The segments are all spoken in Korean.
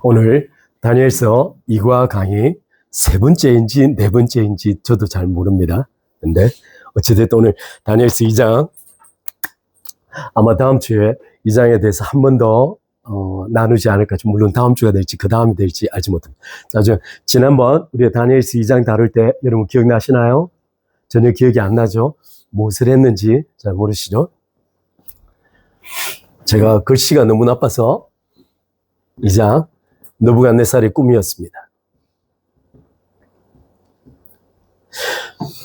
오늘 다니엘서 2과 강의 세 번째인지 네 번째인지 저도 잘 모릅니다. 근데 어찌됐든 오늘 다니엘서 2장 아마 다음 주에 2장에 대해서 한 번 더 나누지 않을까. 물론 다음 주가 될지 그 다음이 될지 알지 못합니다. 자, 지난번 우리가 다니엘서 2장 다룰 때 여러분 기억나시나요? 전혀 기억이 안 나죠? 무엇을 했는지 잘 모르시죠? 제가 글씨가 너무 나빠서 2장 느부갓네살의 꿈이었습니다.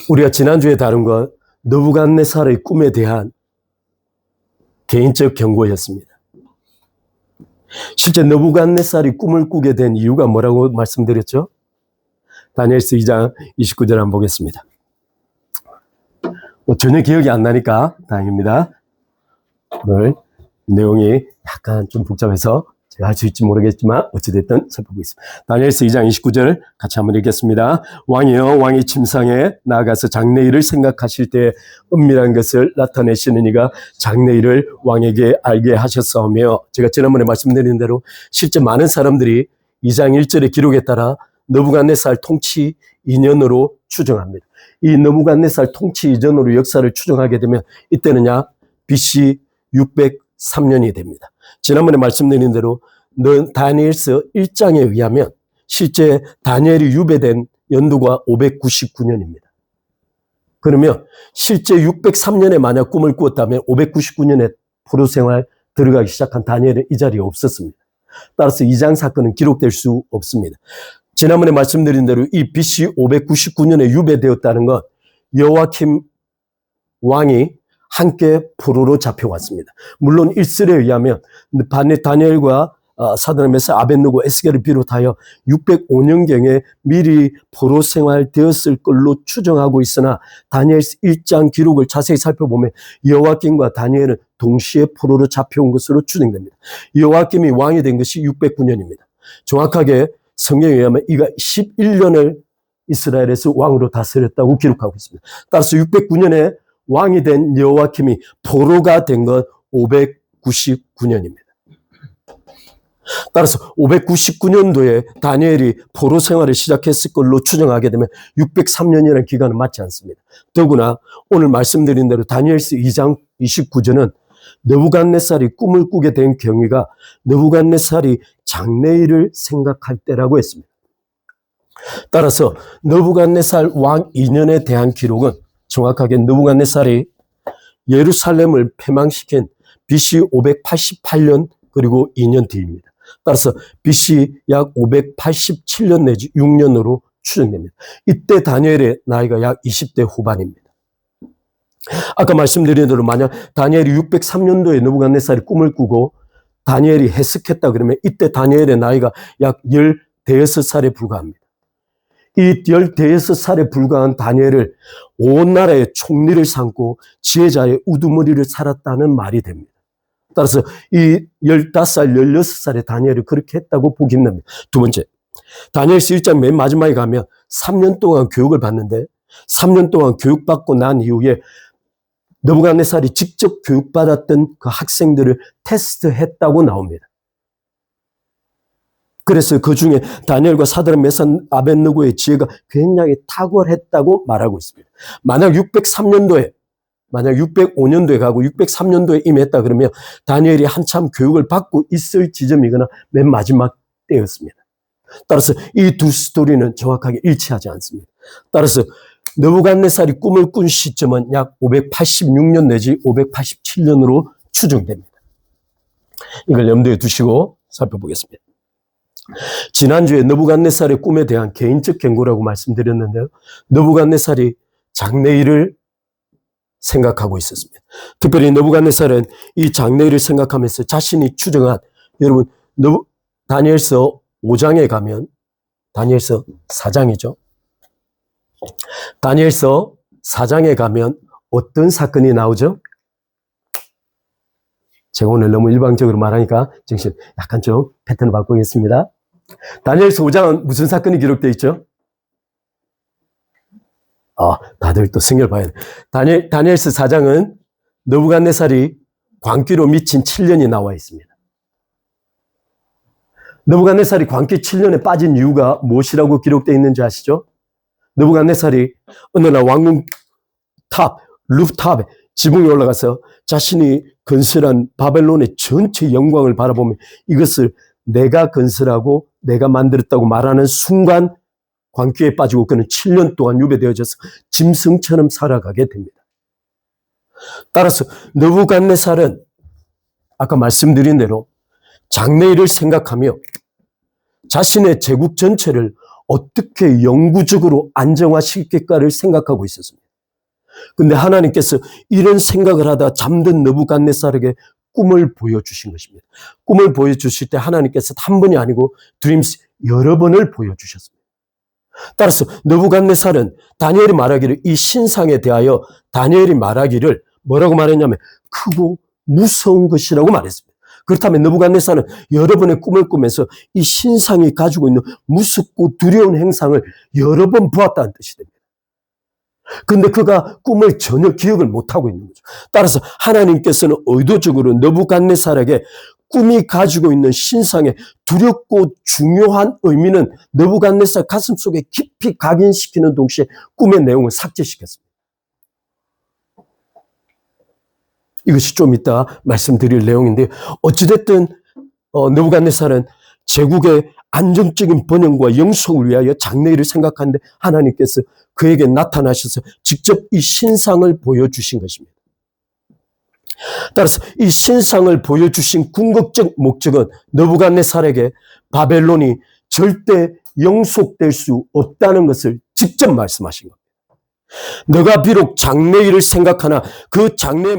우리가 지난주에 다룬 건 느부갓네살의 꿈에 대한 개인적 경고였습니다. 실제 느부갓네살이 꿈을 꾸게 된 이유가 뭐라고 말씀드렸죠? 다니엘서 2장 29절 한번 보겠습니다. 전혀 기억이 안 나니까 다행입니다. 오늘 내용이 약간 좀 복잡해서 제가 할 수 있을지 모르겠지만 어찌됐든 살펴보고 있습니다. 다니엘서 2장 29절 같이 한번 읽겠습니다. 왕이여, 왕이 침상에 나아가서 장래일을 생각하실 때 은밀한 것을 나타내시는 이가 장래일을 왕에게 알게 하셨사오며, 제가 지난번에 말씀드린 대로 실제 많은 사람들이 2장 1절의 기록에 따라 느부갓네살 통치 2년으로 추정합니다. 이 느부갓네살 통치 이전으로 역사를 추정하게 되면 이때는 약 BC 603년이 됩니다. 지난번에 말씀드린 대로 다니엘서 1장에 의하면 실제 다니엘이 유배된 연도가 599년입니다. 그러면 실제 603년에 만약 꿈을 꾸었다면 599년에 포로 생활 들어가기 시작한 다니엘은 이 자리에 없었습니다. 따라서 2장 사건은 기록될 수 없습니다. 지난번에 말씀드린 대로 이 BC 599년에 유배되었다는 건 여호야킴 왕이 함께 포로로 잡혀왔습니다. 물론 일설에 의하면 다니엘과 사드락 메삭 아벳느고 에스겔을 비롯하여 605년경에 미리 포로 생활되었을 걸로 추정하고 있으나 다니엘 1장 기록을 자세히 살펴보면 여호야김과 다니엘은 동시에 포로로 잡혀온 것으로 추정됩니다. 여호야김이 왕이 된 것이 609년입니다. 정확하게 성경에 의하면 이가 11년을 이스라엘에서 왕으로 다스렸다고 기록하고 있습니다. 따라서 609년에 왕이 된 여호야김이 포로가 된 건 599년입니다. 따라서 599년도에 다니엘이 포로 생활을 시작했을 걸로 추정하게 되면 603년이라는 기간은 맞지 않습니다. 더구나 오늘 말씀드린 대로 다니엘서 2장 29절은 느부갓네살이 꿈을 꾸게 된 경위가 느부갓네살이 장래일을 생각할 때라고 했습니다. 따라서 느부갓네살 왕 2년에 대한 기록은 정확하게 느부갓네살이 예루살렘을 패망시킨 BC 588년 그리고 2년 뒤입니다. 따라서 BC 약 587년 내지 6년으로 추정됩니다. 이때 다니엘의 나이가 약 20대 후반입니다. 아까 말씀드린 대로 만약 다니엘이 603년도에 느부갓네살이 꿈을 꾸고 다니엘이 해석했다 그러면 이때 다니엘의 나이가 약 16살에 불과합니다. 이 16살에 불과한 다니엘을 온 나라의 총리를 삼고 지혜자의 우두머리를 살았다는 말이 됩니다. 따라서 이 15살, 16살에 다니엘이 그렇게 했다고 보기 힘듭니다. 두 번째, 다니엘서 1장 맨 마지막에 가면 3년 동안 교육을 받는데 3년 동안 교육받고 난 이후에 느부갓네살이 직접 교육받았던 그 학생들을 테스트했다고 나옵니다. 그래서 그 중에 다니엘과 사드락 메삭 아벳느고의 지혜가 굉장히 탁월했다고 말하고 있습니다. 만약 603년도에 만약 605년도에 가고 603년도에 임했다 그러면 다니엘이 한참 교육을 받고 있을 지점이거나 맨 마지막 때였습니다. 따라서 이 두 스토리는 정확하게 일치하지 않습니다. 따라서 느부갓네살이 꿈을 꾼 시점은 약 586년 내지 587년으로 추정됩니다. 이걸 염두에 두시고 살펴보겠습니다. 지난주에 느부갓네살의 꿈에 대한 개인적 경고라고 말씀드렸는데요. 느부갓네살이 장래일을 생각하고 있었습니다. 특별히 느부갓네살은 이 장래일을 생각하면서 자신이 추정한, 여러분 다니엘서 5장에 가면 다니엘서 4장이죠. 다니엘서 4장에 가면 어떤 사건이 나오죠? 제가 오늘 너무 일방적으로 말하니까 정신 약간 좀 패턴을 바꾸겠습니다. 다니엘서 5장은 무슨 사건이 기록되어 있죠? 다들 또 성경을 봐야 돼. 다니엘서 4장은 느부갓네살이 광기로 미친 7년이 나와 있습니다. 느부갓네살이 광기 7년에 빠진 이유가 무엇이라고 기록되어 있는지 아시죠? 느부갓네살이 어느 날 왕궁 루프탑에 지붕에 올라가서 자신이 건설한 바벨론의 전체 영광을 바라보며 이것을 내가 건설하고 내가 만들었다고 말하는 순간 광기에 빠지고 그는 7년 동안 유배되어져서 짐승처럼 살아가게 됩니다. 따라서 느부갓네살은 아까 말씀드린 대로 장래일을 생각하며 자신의 제국 전체를 어떻게 영구적으로 안정화시킬까를 생각하고 있었습니다. 근데 하나님께서 이런 생각을 하다 잠든 느부갓네살에게 꿈을 보여주신 것입니다. 꿈을 보여주실 때 하나님께서 한 번이 아니고 드림스 여러 번을 보여주셨습니다. 따라서 느부갓네살은 다니엘이 말하기를 이 신상에 대하여 다니엘이 말하기를 뭐라고 말했냐면 크고 무서운 것이라고 말했습니다. 그렇다면 느부갓네살은 여러 번의 꿈을 꾸면서 이 신상이 가지고 있는 무섭고 두려운 행상을 여러 번 보았다는 뜻이 됩니다. 근데 그가 꿈을 전혀 기억을 못하고 있는 거죠. 따라서 하나님께서는 의도적으로 느부갓네살에게 꿈이 가지고 있는 신상의 두렵고 중요한 의미는 느부갓네살 가슴속에 깊이 각인시키는 동시에 꿈의 내용을 삭제시켰습니다. 이것이 좀 이따 말씀드릴 내용인데 어찌됐든 느부갓네살은 제국의 안정적인 번영과 영속을 위하여 장래일을 생각하는데 하나님께서 그에게 나타나셔서 직접 이 신상을 보여주신 것입니다. 따라서 이 신상을 보여주신 궁극적 목적은 느부갓네살에게 바벨론이 절대 영속될 수 없다는 것을 직접 말씀하신 겁니다. 너가 비록 장래일을 생각하나 그 장래